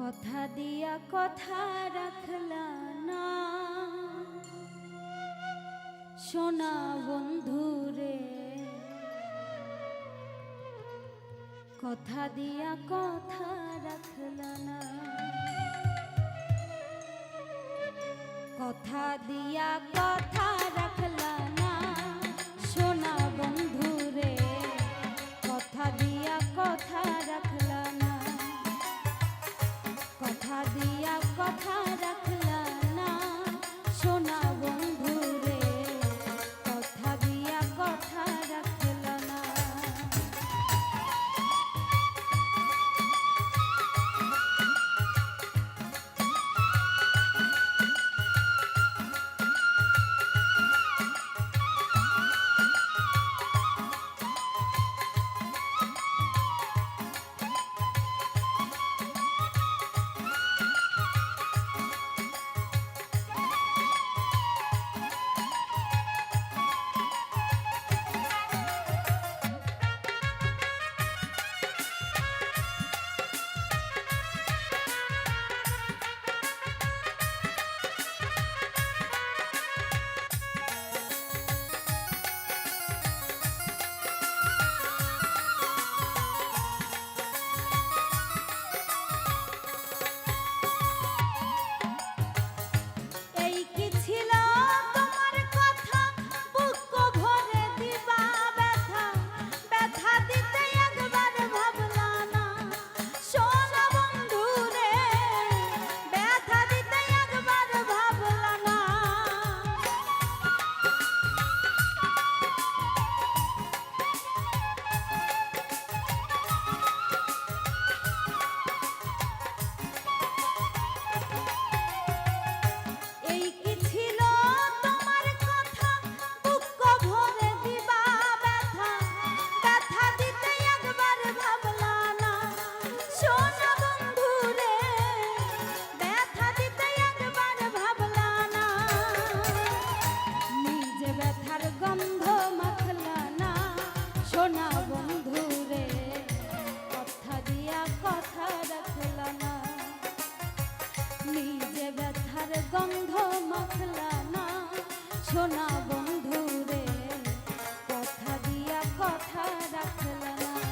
কথা দিয়া কথা রাখলা না সোনা বন্ধুরে, কথা দিয়া কথা রাখলা না, কথা দিয়া কথা রাখলা না সোনা বন্ধুরে, কথা দিয়া কথা রাখলা না, কথা দিয়া কথা রাখলা না সোনা বন্ধুরে, কথা দিয়া কথা রাখলা না। গন্ধ মাখলা না সোনা বন্ধুরে, কথা দিয়া কথা রাখলা না।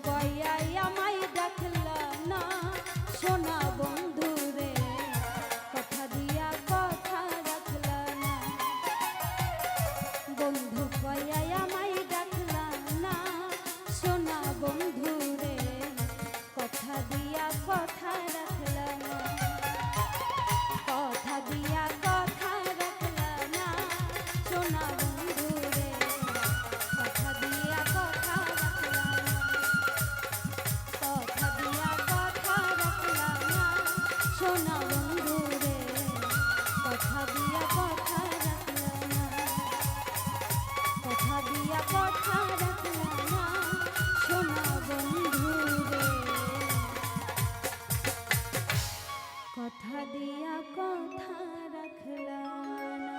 কয়াই আমায় ডাকলা না সোনা বন্ধু রে কথা দিয়া কথা রাখলা না বন্ধু কয়াই আমায় ডাকলা না সোনা বন্ধু রে কথা দিয়া কথা রাখলা না কথা দিয়া কথা রাখলা না সোনা বন্ধু রে কথা দিয়া কথা রাখলা না কথা দিয়া কথা রাখলা না সোনা বন্ধু রে কথা দিয়া কথা রাখলা না কথা দিয়া কথা রাখলা না সোনা বন্ধু রে কথা দিয়া কথা রাখলা না।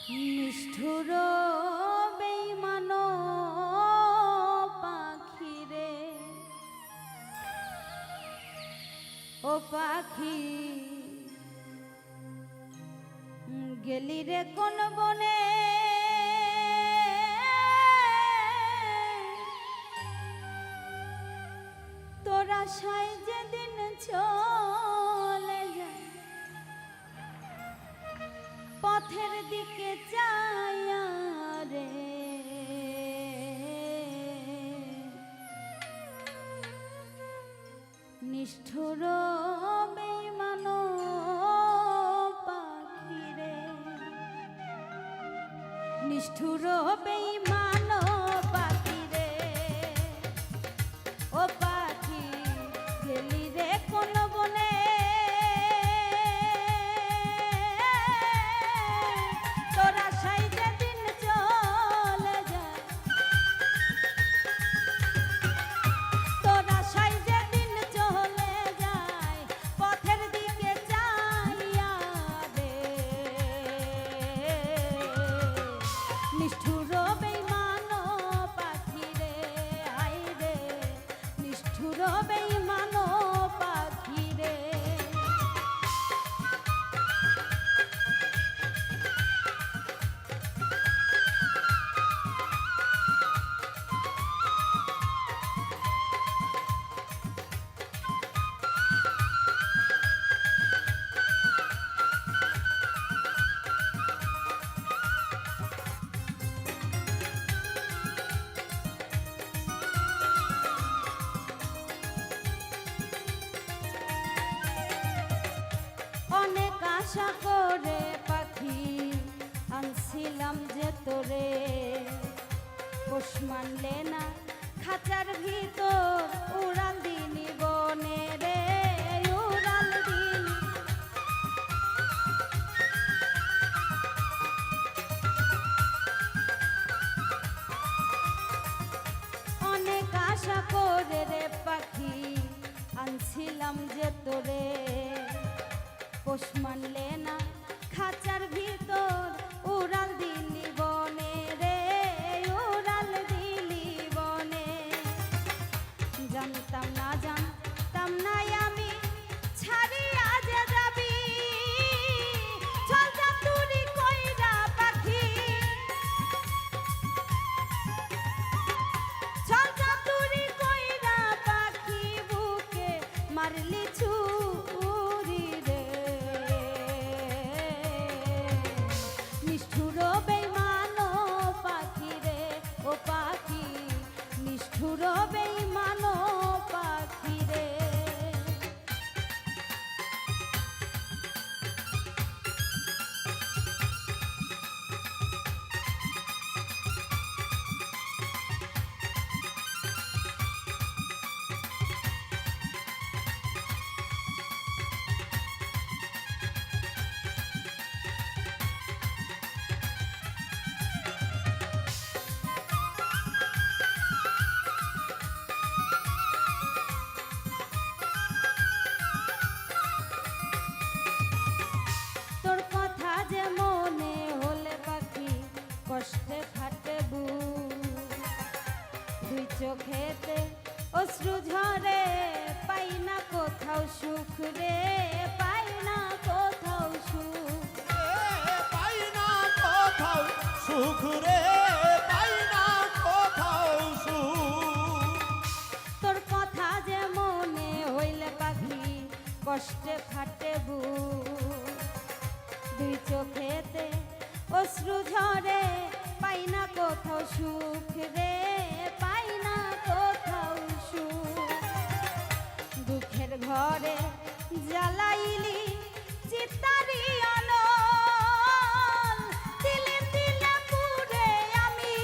নিষ্ঠুর বেঈমান পাখি রে ও পাখি গেলি রে কোন বনে তোরা সাই যেদিন চলে যায় পথের দিকে চাইয়া রে নিষ্ঠুর বেঈমান পাখি রে নিষ্ঠুর বেঈমান পাখি রে ও পাখি গেলি রে কোন বনে তোরা সাই যেদিন চলে যায় তোরা সাই যেদিন চলে যায় পথের দিকে চাইয়া রে নিষ্ঠুর বেঈমান পাখি রে আই রে নিষ্ঠুর বেঈমান পাখি রে অনেক আশা করে পাখি আনছিলাম যে তোরে পোষ মানলে না খাঁচার ভিতর উড়াল দিনি বনে রে উড়াল দিনি অনেক আশা করে রে পাখি আনছিলাম যে তোরে পোষ মানলে না খাঁচার ভিতর উড়াল দিলি বনে রে উড়াল দিলি বনে জানতাম না জানতাম না আমি ছাড়িয়া যে যাবি চল যা তুরি কইরা পাখি চল যা তুরি কইরা পাখি বুকে মারলি ছুরি রে নিষ্ঠুর বেঈমান পাখি রে ও পাখি নিষ্ঠুর বেঈমান পাখি রে দুই চোখেতে অশ্রু ঝরে, পাই না কোথাও সুখ রে, পাই না কোথাও সুখ, পাই না কোথাও সুখ রে, পাই না কোথাও সুখ। তোর কথা যে মনে হইলে পাখি কষ্টে ফাটে বুক, দুই চোখেতে অশ্রু ঝরে, পাই না কোথাও সুখ রে, পাই না কোথাও সুখ। দুঃখের ঘরে জ্বালাইলি চিতারি আলোল, তিলে তিলে পুড়ে আমি,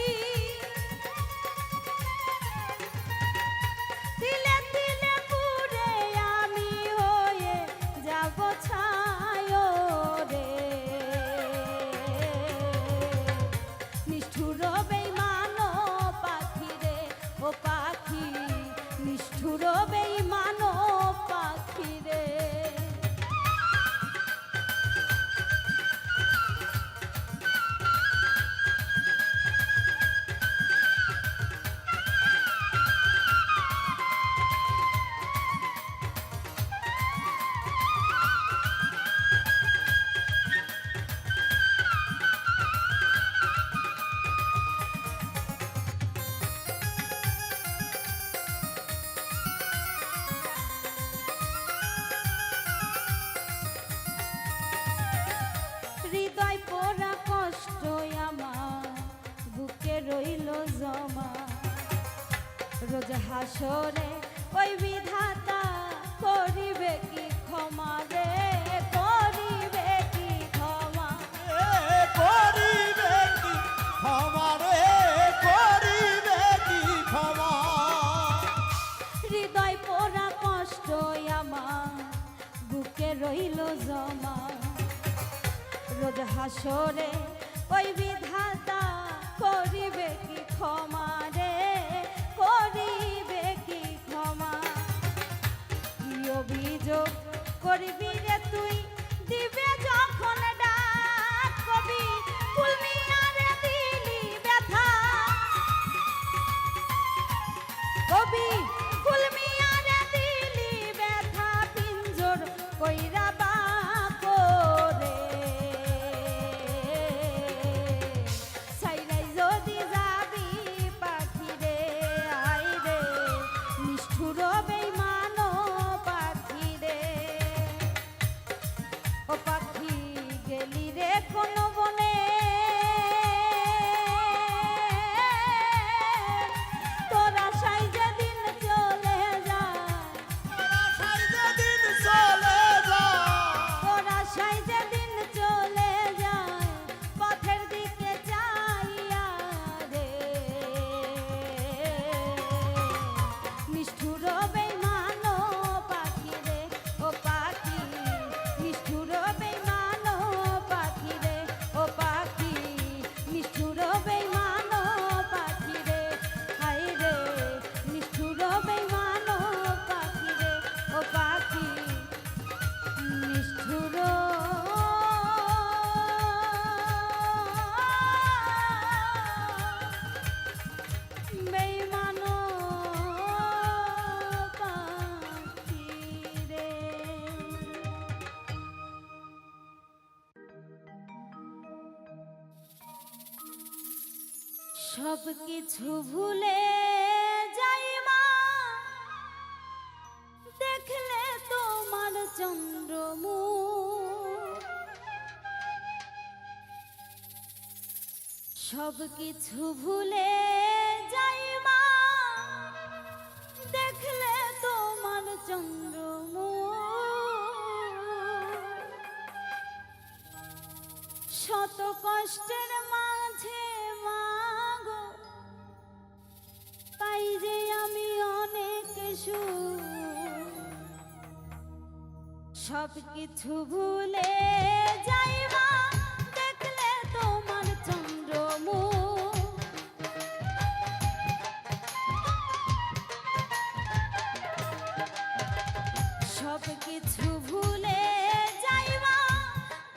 তিলে তিলে পুড়ে আমি হয়ে যাব ছায় রে। নিষ্ঠুর বেঈমান পাখি রে, ও পাখি নিষ্ঠুর বেঈমান পাখি রে। হৃদয় পোড়া কষ্ট আমার বুকে রইল জমা, রোজ হাসরে ওই বিধাতা করিবে কি ক্ষমা রে, করিবে কি ক্ষমা, করিবে কি ক্ষমা রে, করিবে কি ক্ষমা। হৃদয় পোড়া কষ্ট আমার বুকে রইল জমা, রোজ হাসরে ওই বিধাতা করিবে কি ক্ষমা রে, করিবে কি ক্ষমা। কি অভিযোগ করবি রে তুই, দিবে যখন ডাক কবি কুলমিয়ারে দিলি ব্যথা, কবি কুলমিয়ারে দিলি ব্যথা, পিঞ্জর কইরা বাকরে। সাইরাই যদি যাবি পাখি রে, আই রে নিষ্ঠুর বেঈমান পাখি রে। ও পাখি গেলি রে কোন বনে, তোরা সাই যেদিন চলে যায়, দিন চলে যায়, তোরা সাই যেদিন চলে যায়, পথের দিকে চাইয়া রে। নিষ্ঠুর বেঈমান পাখি রে, ও পাখি নিষ্ঠুর বেঈমান পাখি রে, ও পাখি নিষ্ঠুর বেঈমান পাখি রে, হায় রে নিষ্ঠুর বেঈমান পাখি রে, ও পাখি নিষ্ঠুর বেঈমান পাখি রে। সব কিছু ভুলে যাই মা, দেখলে তোমার চন্দ্রমুখ, সব কিছু ভুলে যাই মা, দেখলে তোমার চন্দ্রমুখ। শত কষ্টের মাঝে মাগো পাই যে আমি অনেক সুখ, সব কিছু ভুলে যাই মা, দেখলে তোমার চন্দ্রমুখ। সব কিছু ভুলে যাই মা,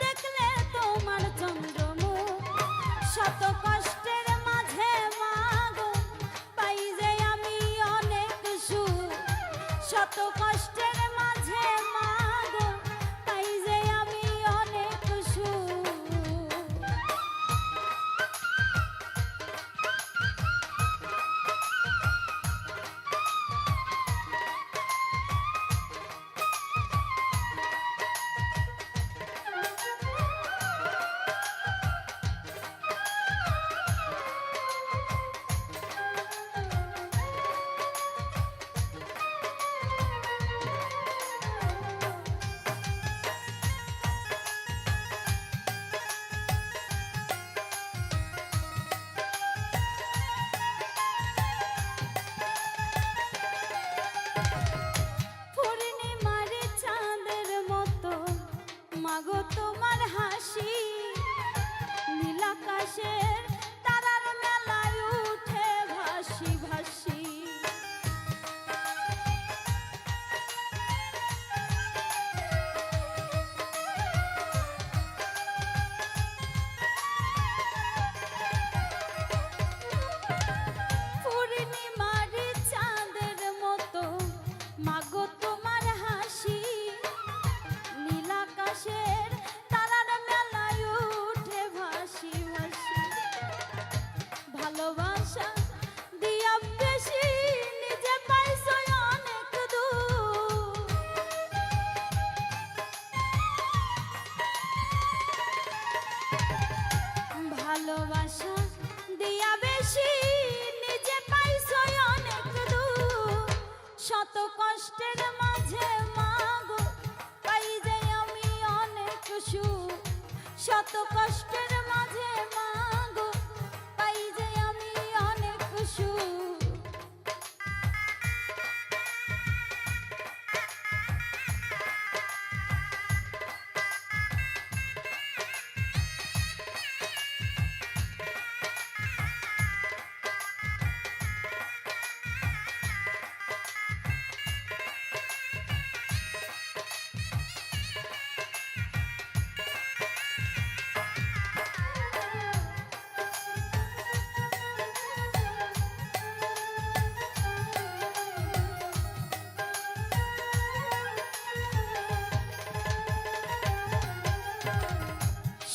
দেখলে তোমার চন্দ্রমুখ। শত কষ্টের মাঝে মাগো পাই যে কষ্টের মাঝে মাগো পাই যাই আমি অনেক সুখ, শত কষ্টের মাঝে মাগো পাই যাই আমি অনেক সুখ।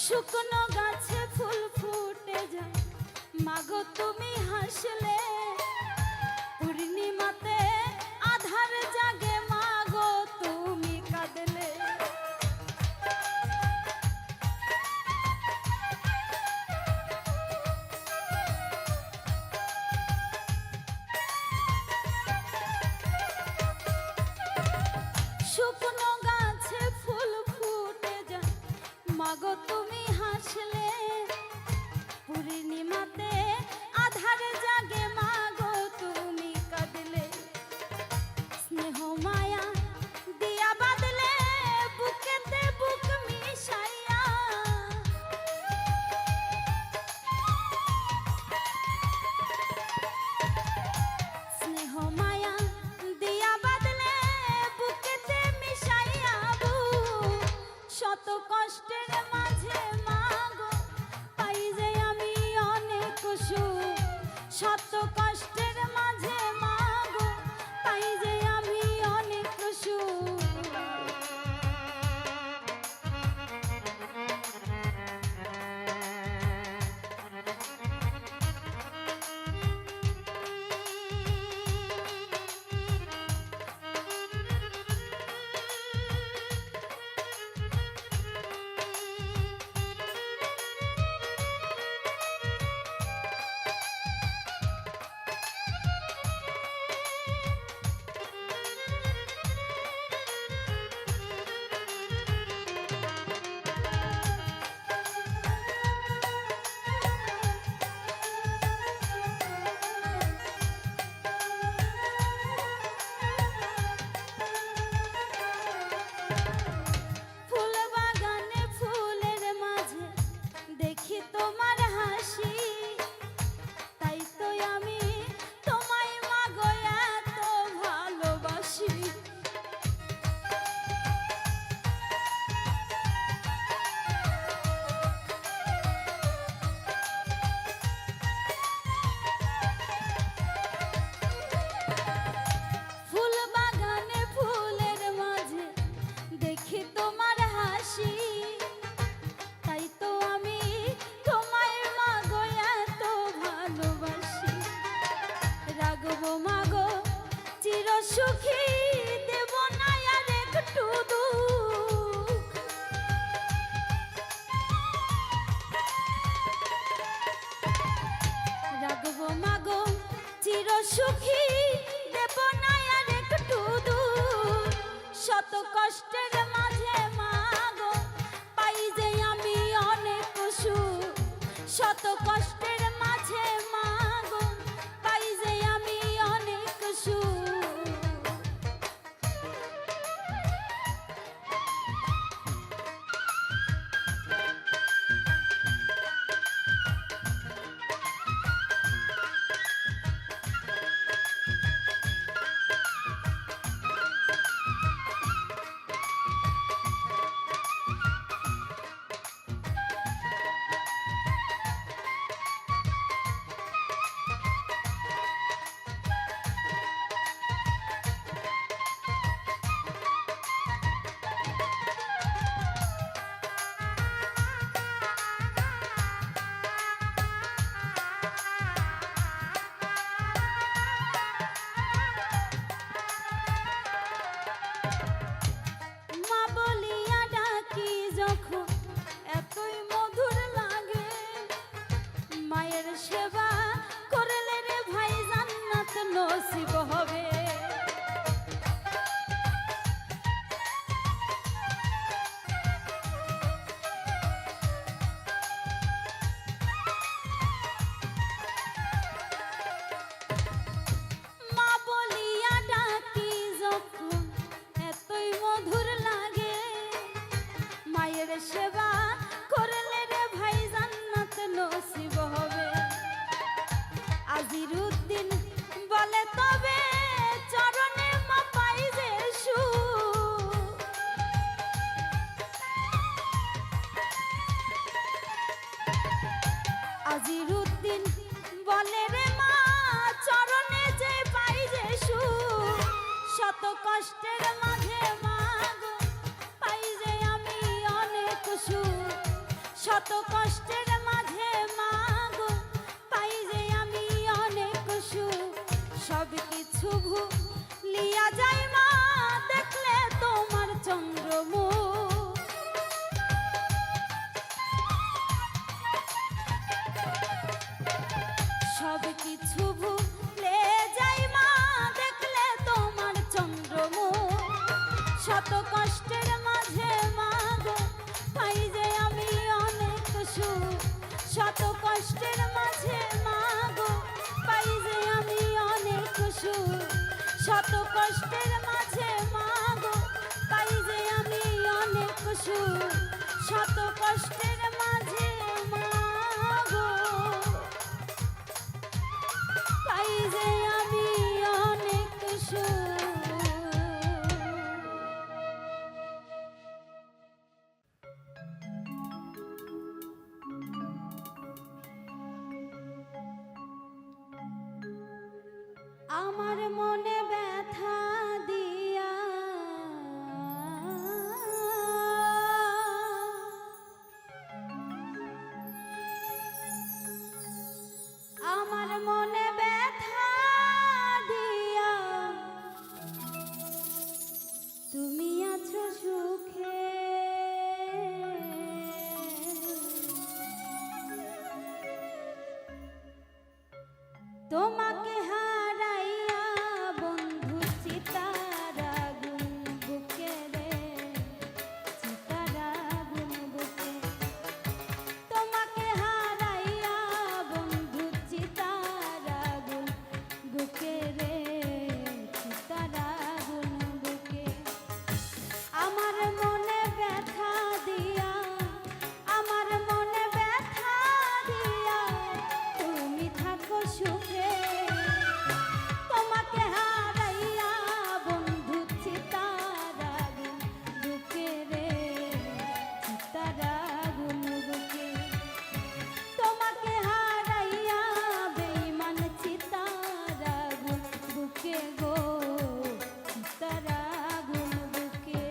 শুকনো গাছে ফুল ফুটে যায় মাগো তুমি হাসলে, পূর্ণিমাতে আধার জাগে মাগো তুমি কাঁদলে। শুকনো গাছে ফুল ফুটে যায় মাগো তুমি হাসলে, পূর্ণিমাতে আধার জাগে মাগো তুমি কাঁদলে। স্নেহ মায়া দিয়া বাঁধলে বুকেতে বুক মিশাইয়া, স্নেহ মায়া দিয়া বাঁধলে বুকেতে মিশাইয়া বুক, শত কষ্টের মাঝে মাগো পাই যাই আমি অনেক সুখ, শত কষ্টের মাঝে মাগো পাই যাই আমি অনেক সুখ। ফুল বাগানে ফুলের মাঝে দেখি তোমার হাসি, তাই তো আমি তোমায় মাগো এত ভালোবাসি। ফুল বাগানে ফুলের মাঝে দেখি তোমার হাসি, তাই তো আমি তোমায় মাগো এত ভালোবাসি। রাখবো মাগো চির সুখী, দেব না আর একটু দুঃখ। রাখবো মাগো চির সুখী, দেব না আর একটু দুঃখ। শত কষ্টের মাঝে মাগো পাই যাই আমি অনেক সুখ, শত কষ্টের মাঝে মাগো পাই যাই আমি অনেক সুখ। নসিব হবে। আজিরুদ্দিন বলে তবে চরণে মা পাই যে সুখ। আজিরুদ্দিন বলে রে মা চরণে যে পাই যে সুখ, শত কষ্টের মাঝে মা গো পাই যে আমি অনেক সুখ, শত কষ্টের মাঝে মা গো পাই যে আমি অনেক সুখ। সব কিছু ভুলিয়া যাই মা দেখলে তোমার চন্দ্রমুখ। সব কিছু ভুলে যাই মা দেখলে তোমার চন্দ্রমুখ, শত কষ্টের মাঝে মা গো পাই যে আমি অনেক সুখ, শত কষ্টের মাঝে মা গো পাই যে আমি অনেক সুখ, শত কষ্টের মাঝে মা গো পাই যে আমি অনেক সুখ, শত কষ্টের মাঝে মা গো পাই যে আমি অনেক সুখ। আমার মনে ব্যথা দিয়া আমার মনে ব্যথা দিয়া তুমি আছো সুখে, তোমাকে হারাইয়া বন্ধু চিতার আগুন বুকে রে, চিতার আগুন বুকে, তোমাকে হারাইয়া বন্ধু চিতার আগুন বুকে রে, চিতার আগুন বুকে। আমার মনে ব্যথা দিয়া, আমার মনে ব্যথা দিয়া তুমি থাকো সুখে, তোমাকে হারাইয়া বন্ধু চিতার আগুন বুকে রে, চিতার আগুন বুকে, তোমাকে হারাইয়া বেঈমান চিতার আগুন বুকে গো, চিতার আগুন বুকে।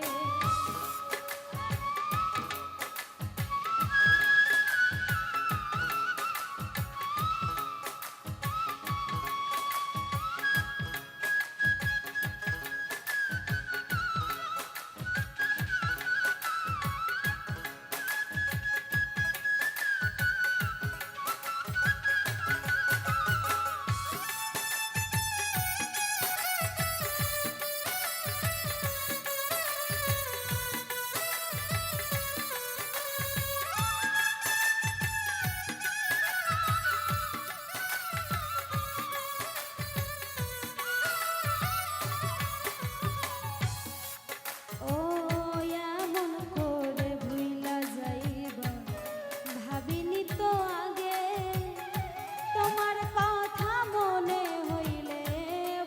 ও এমন করে ভুইলা যাইবা ভাবিনি তো আগে, তোমার কথা মনে হইলে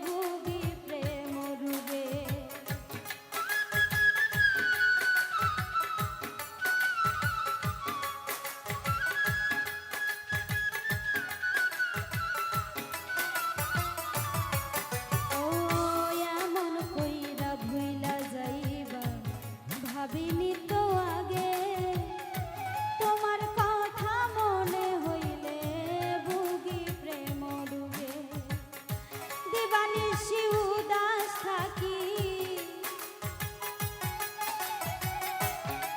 ভুগি প্রেম রুগে। ও এমন কইরা ভুইলা যাইবা ভাবিনি তো আগে, তোমার কথা মনে হইলে ভুগি প্রেম ডুবে। দিবানিশি উদাস থাকি,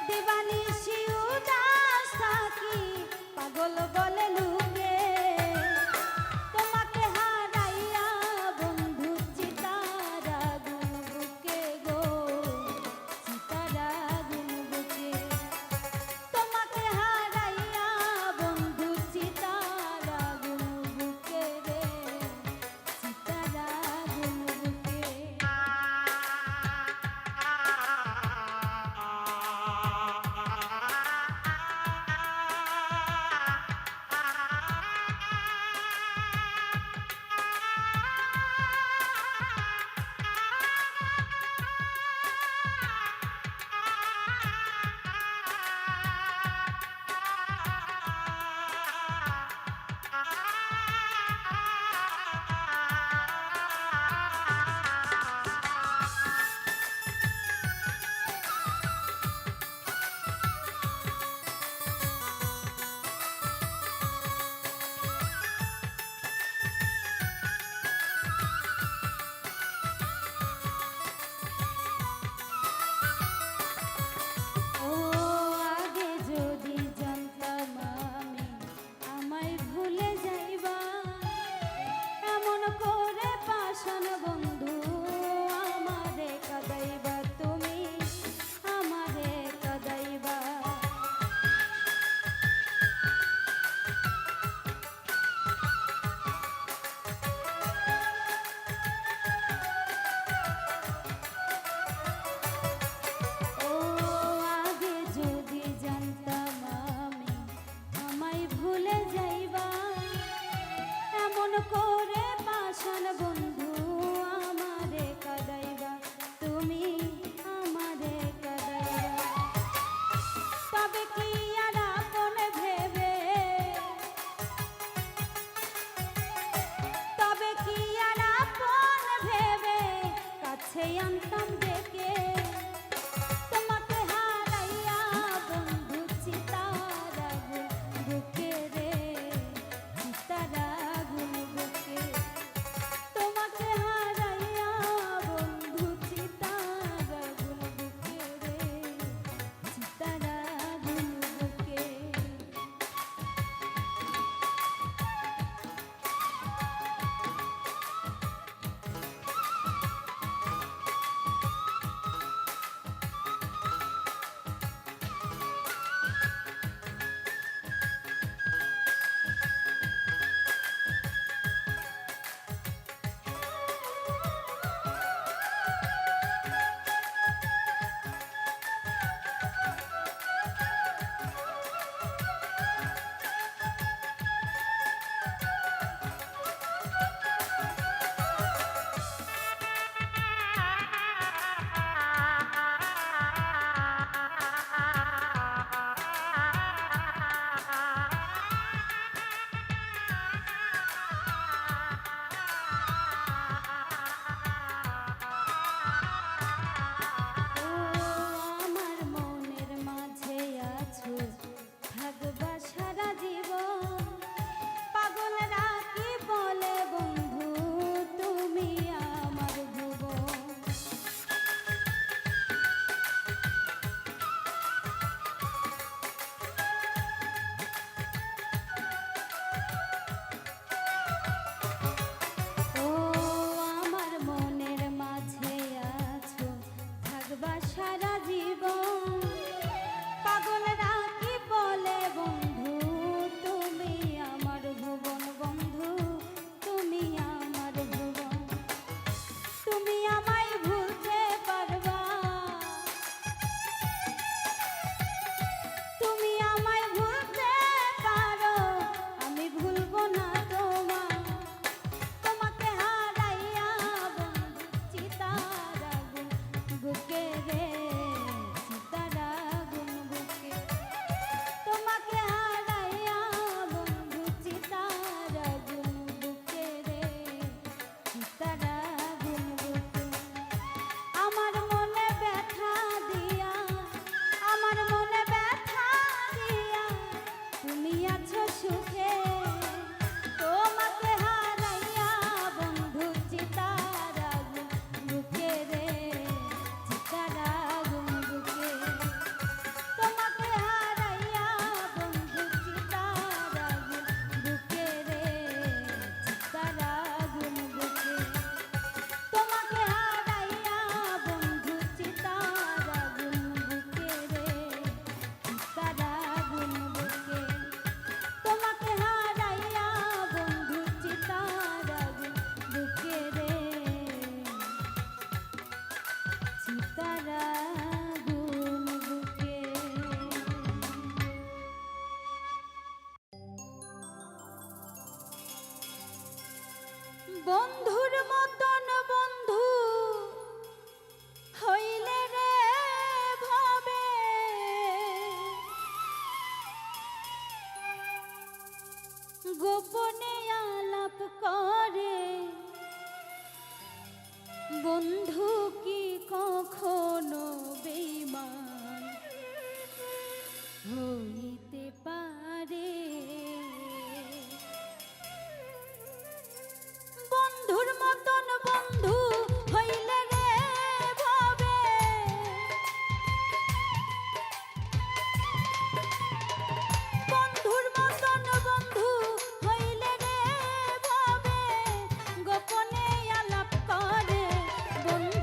দিবানিশি উদাস থাকি পাগল বলে লুকে, তোমাকে হারাইয়া বন্ধু চিতার আগুন বুকে গো, চিতার আগুন বুকে, তোমাকে হারাইয়া বন্ধু চিতার আগুন বুকে রে, চিতার আগুন বুকে। আনতাম ডেকে তোমাকে হারাইয়া বন্ধু চিতার আগুন বুকে রে চিতার আগুন বুকে তোমাকে হারাইয়া বন্ধু চিতার আগুন বুকে রে চিতার আগুন বুকে আমার মনের মাঝে আছো থাকবা সারা জীবন পাগলরা কি বলে বন্ধু তুমি আমার ভুবন ও আমার মনের মাঝে আছো থাকবা সারা জীবন পাগলরা কি বলে বন্ধু তুমি আমার ভুবন বন্ধু তুমি আমার ভুবন তুমি আমায় ভুলতে পারবা তুমি আমায় ভুলতে পারো আমি ভুলবো না তোমায় তোমাকে হারাইয়া বন্ধু চিতার আগুন বুকে রে চিতার আগুন বুকে তোমাকে হারাইয়া বন্ধু চিতার আগুন বুকে রে চিতার আগুন বুকে আমার মনে ব্যথা দিয়া আমার মনে ব্যথা দিয়া তুমি আছো সুখে তোমাকে হারাইয়া বন্ধু চিতার আগুন বুকে রে চিতার আগুন বুকে তোমাকে হারাইয়া বন্ধু চিতার আগুন বুকে রে চিতার আগুন বুকে তোমাকে হারাইয়া বন্ধু চিতার আগুন বুকে রে চিতার আগুন বুকে তোমাকে হারাইয়া বন্ধু চিতার আগুন বুকে রে চিতার আগুন বুকে বন্ধুর মতন বন্ধু হইলে রে ভাবে গোপনে আলাপ করে বন্ধু কি কখনো বেঈমান হইতে পারে বন্ধুর মতন বন্ধু হইলে রে ভাবে বন্ধুর মতন বন্ধু হইলে রে ভাবে গোপনে আলাপ করে বন্ধু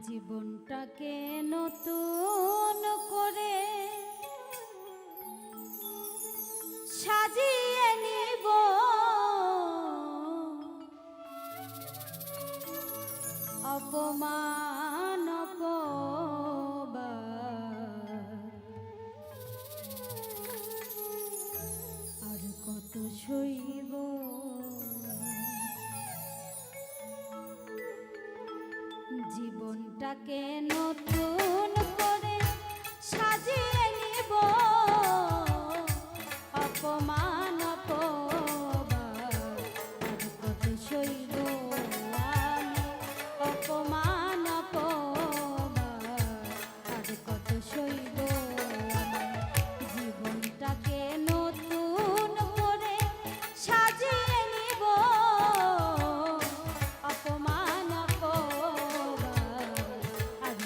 জীবনটাকে নতুন করে সাজিয়ে নিব, অপমান অপমান আর কত সইব। জীবনটাকে নতুন করে সাজিয়ে নিব, অপমান অপমান আর কত সইব আমি, অপমান অপমান আর কত সইব আমি। জীবনটাকে নতুন করে সাজিয়ে নিব, অপমান অপমান আর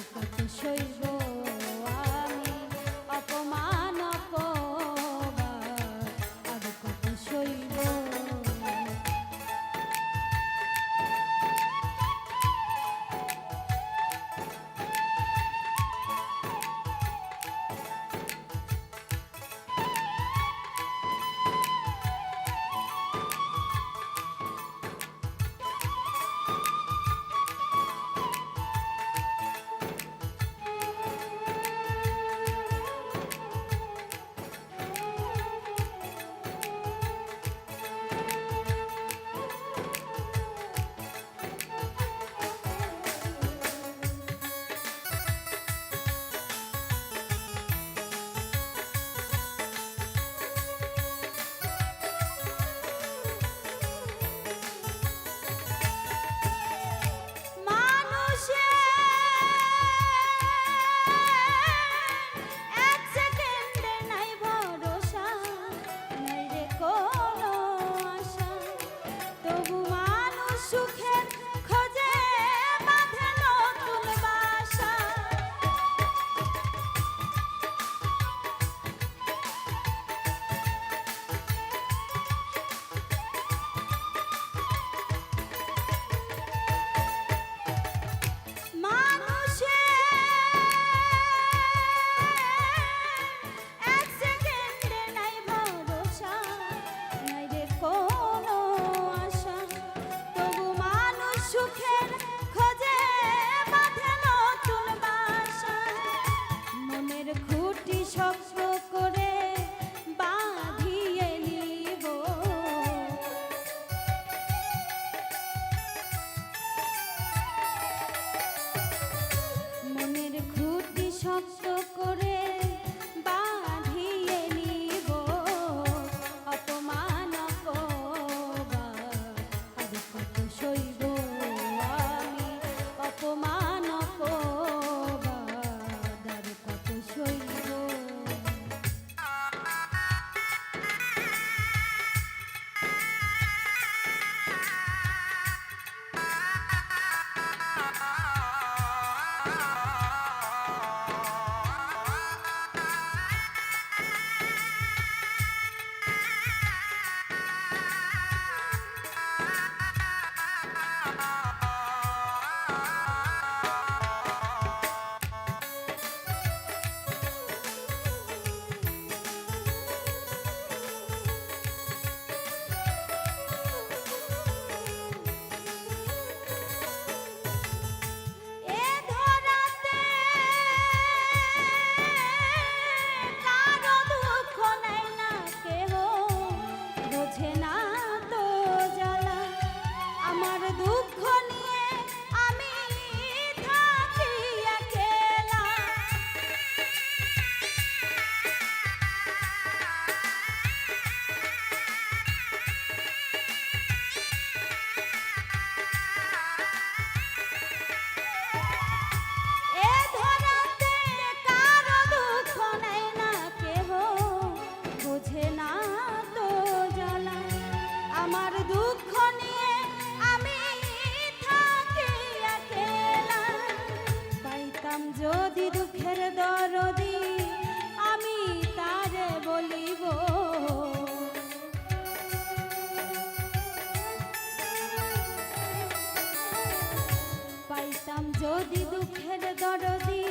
দরদি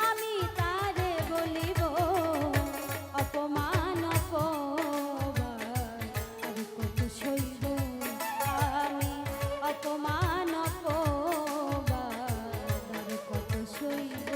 আমি তারে বলিব অপমান অপমান আর কত সইব আমি অপমান অপমান আর কত সইব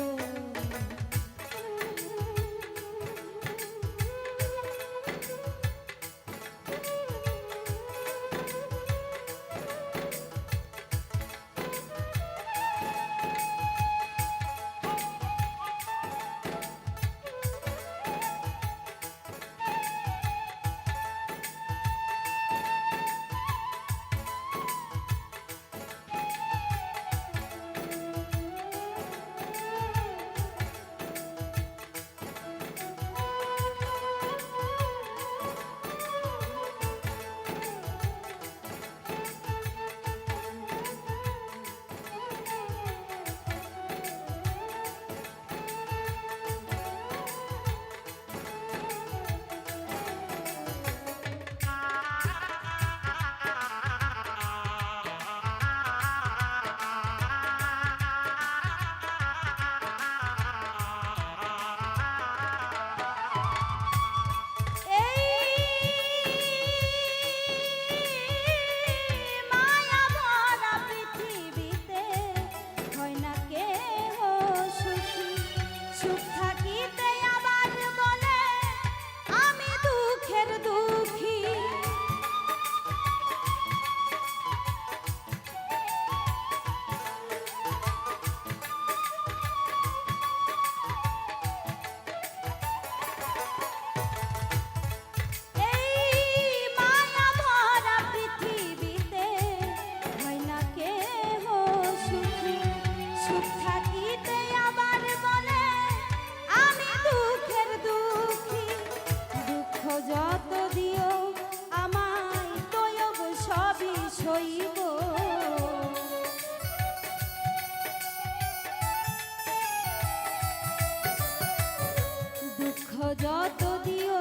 যত দিও আমায় তয়ব সবই সইব দুঃখ যত দিও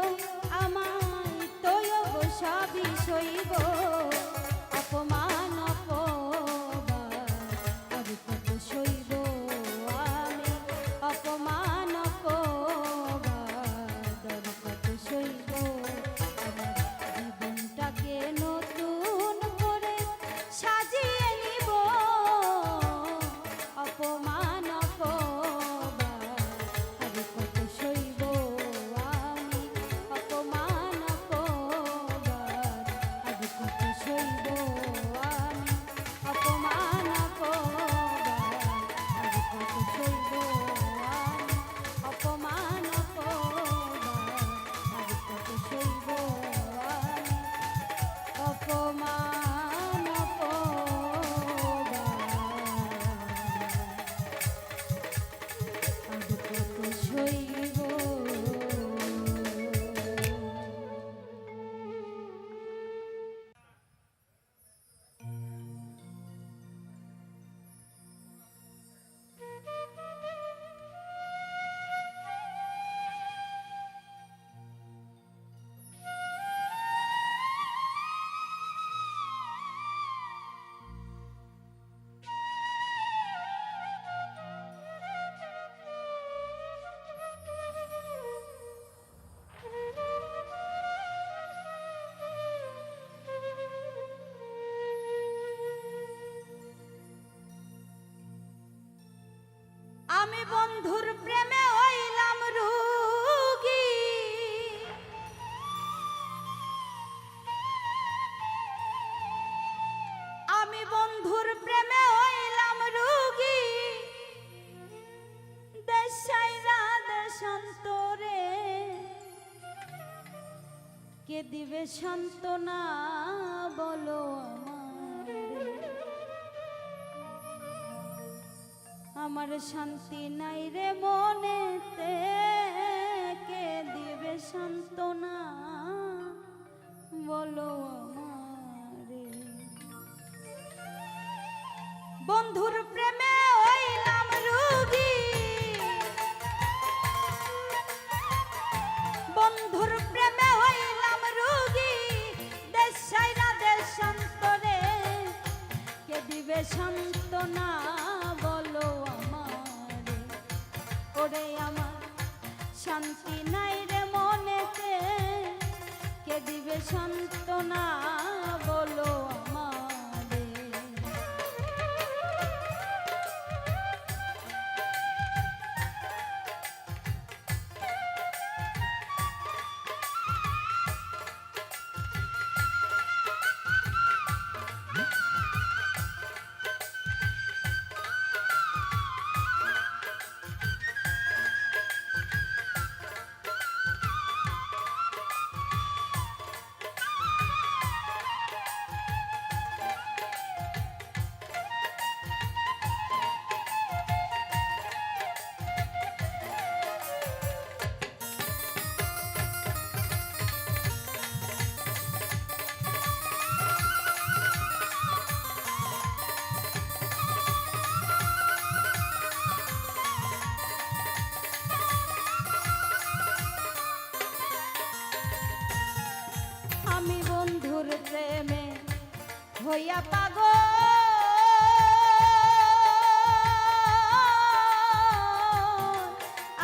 আমায় তয়ব সবই সইব অপমান অপমান আর কত সইব আমি অপমান অপমান আর কত সইব আমার জীবনটাকে নতুন করে সাজিয়ে নিব অপমান অপমান আর কত সইব আমি অপমান অপমান আর কত সইব আমি অপমান অপমান আর কত সইব আমি অপমান অপমান আর কত সইব আমি অপমান অপমান আর কত সইব আমি বন্ধুর প্রেমে হইলাম রোগী আমি বন্ধুর প্রেমে হইলাম রোগী দেশাইরা দেশান্তরে কে দিবে সান্ত্বনা বলো আমার শান্তি নাই রে মনেতে কে দিবে সান্ত্বনা বলো আমারে বন্ধুর প্রেমে হইলাম রোগী বন্ধুর প্রেমে হইলাম রোগী দেশাইরা দেশান্তরে কে দিবে সান্ত্বনা বলো আমারে ওরে আমার শান্তি নাই রে মনেতে, কে দিবে সান্ত্বনা বলো আমারে। আমি বন্ধুর প্রেমে হইয়া পাগল,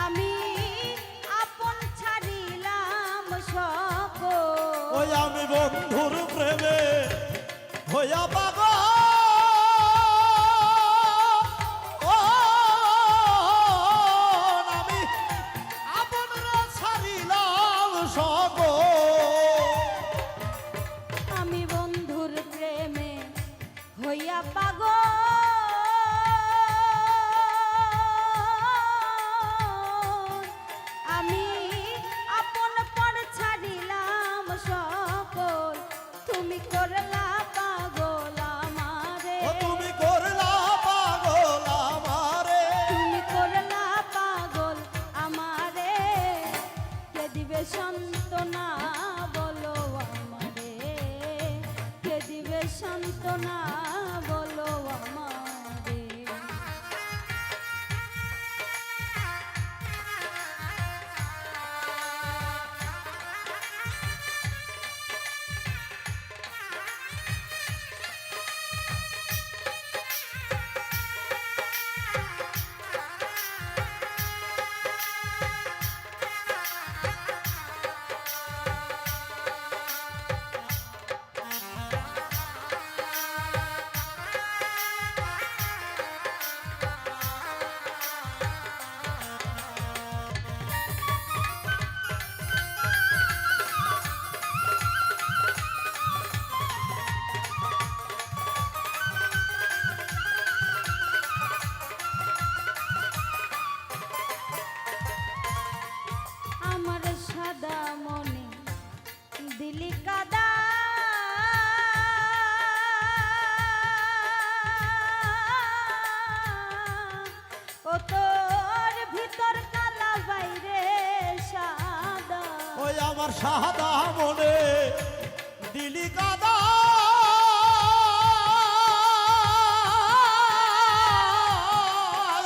আমি আপন ছাড়িলাম সকল। ওই আমি বন্ধুর প্রেমে হইয়া পাগল, ও আমি আপনরা ছাড়িলাম সকল। আমি বন্ধুর প্রেমে হইয়া পাগল, আমি আপন পর ছাড়িলাম সকল। তুমি করলা পাগল আমারে, ও তুমি করলা পাগল আমারে, তুমি করলা পাগল আমারে, কে দিবে সান্ত্বনা বলো আমারে, কে দিবে সান্ত্বনা বলো আমারে। আমার সাদা মনে দিলি কাদা, ও তোর ভিতর কালা বাইরে সাদা। ওই আমার সাদা মনে দিলি কাদা,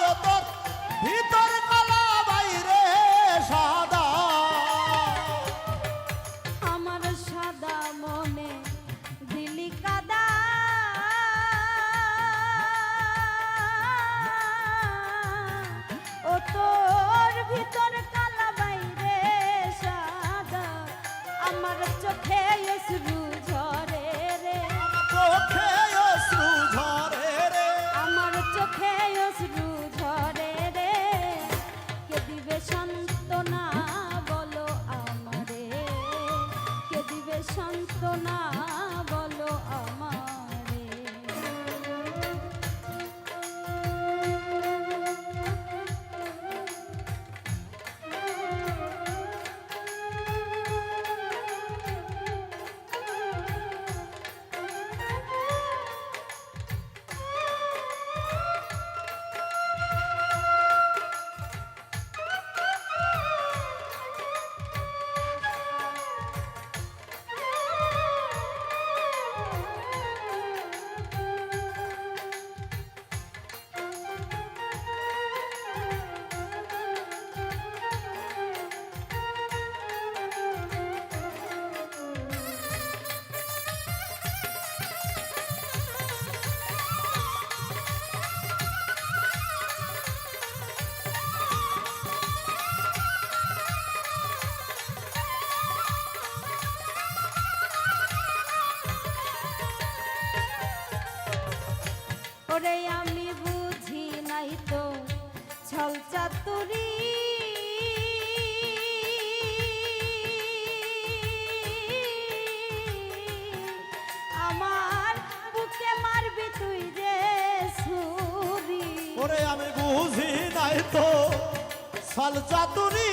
ও তোর ভিতর কালা বাইরে সাদা। আমার সাদা মনে দিলি কাদা, ও তোর ভিতর কালা বাইরে সাদা। আমার চোখে অশ্রু ঝরে ওরে আমি বুঝি নাই তো ছল চাতুরি আমার বুকে মারবি তুই যে ছুরি ওরে আমি বুঝি নাই তো সাল চাতুরি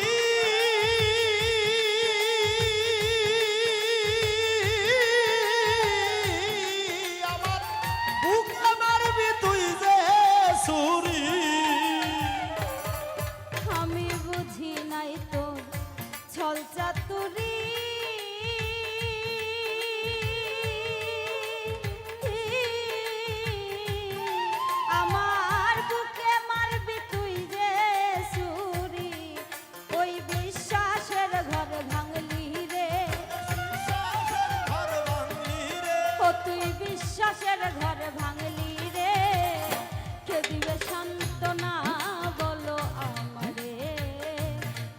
আমার বুকে মারবি তুই যে ছুরি আমি বুঝি নাই তো ছল চাতুরি আমার বুকে মারবি তুই যে ছুরি ওই বিশ্বাসের ঘর ভাঙলি রে ঘর ভাঙলি রে ও তুই বিশ্বাসের ঘর ভাঙলি রে কে দিবে সান্ত্বনা বলো আমারে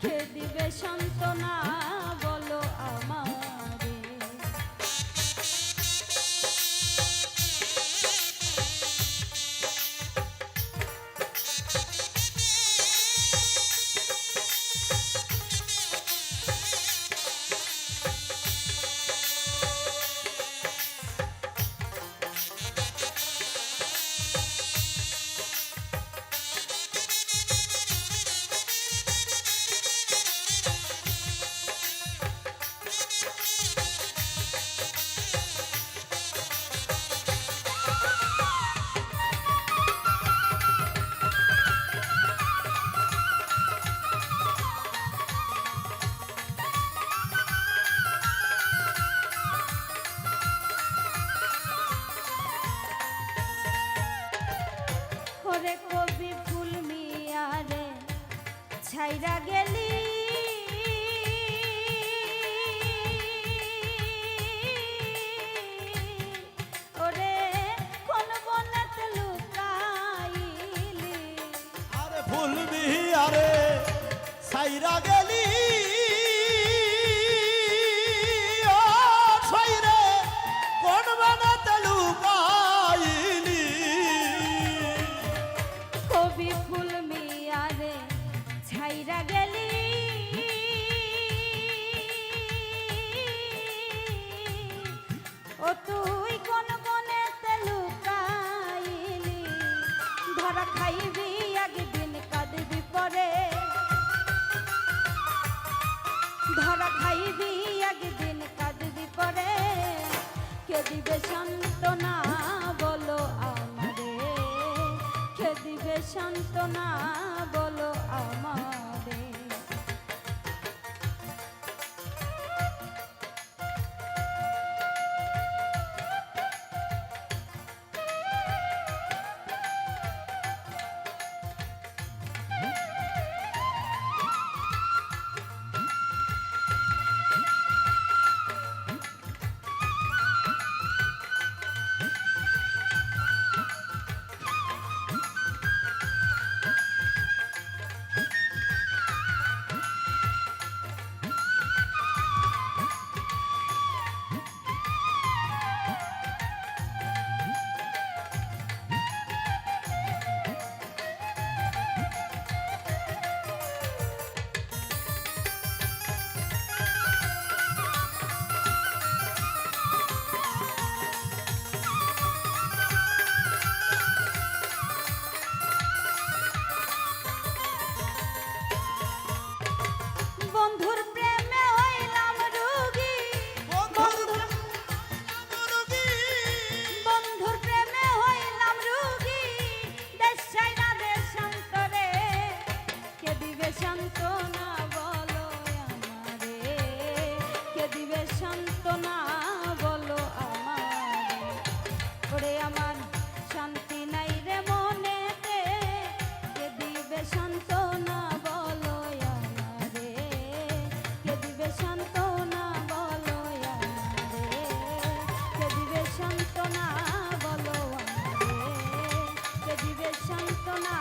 কে দিবে সান্ত্বনা বলো আমারে ওরে কবি ফুল মিয়ারে ছাইরা গেলি ওরে কোন বনেতে লুকাইলি আরে ভুলবি আরে সাইরা গেলি ও সাইরে কোন বানাতে লুকাইলি কবি ফুল মিয়ারে ছাইরা গেলি ও তুই কোন বনেতে লুকাইলি ধরা খাইবি একদিন কাঁদবি পরে ধরা খাইবি একদিন কাঁদবি পরে কে দিবে সান্ত্বনা বলো আমারে কে দিবে সান্ত্বনা বলো আমারে বন্ধুর প্রেমে হইলাম রোগী বন্ধুর প্রেমে হইলাম রোগী দেশ ছাইরা দেশান্তরে কে দিবে সান্ত্বনা বলো আমারে কে দিবে সান্ত্বনা বলো আমারে ওরে আমার শান্তি নাই রে মনেতে কে দিবে সান্ত্বনা বলো আমারে কে দিবে সান্ত্বনা বলো আমারে কে দিবে সান্ত্বনা বলো আমারে কে দিবে সান্ত্বনা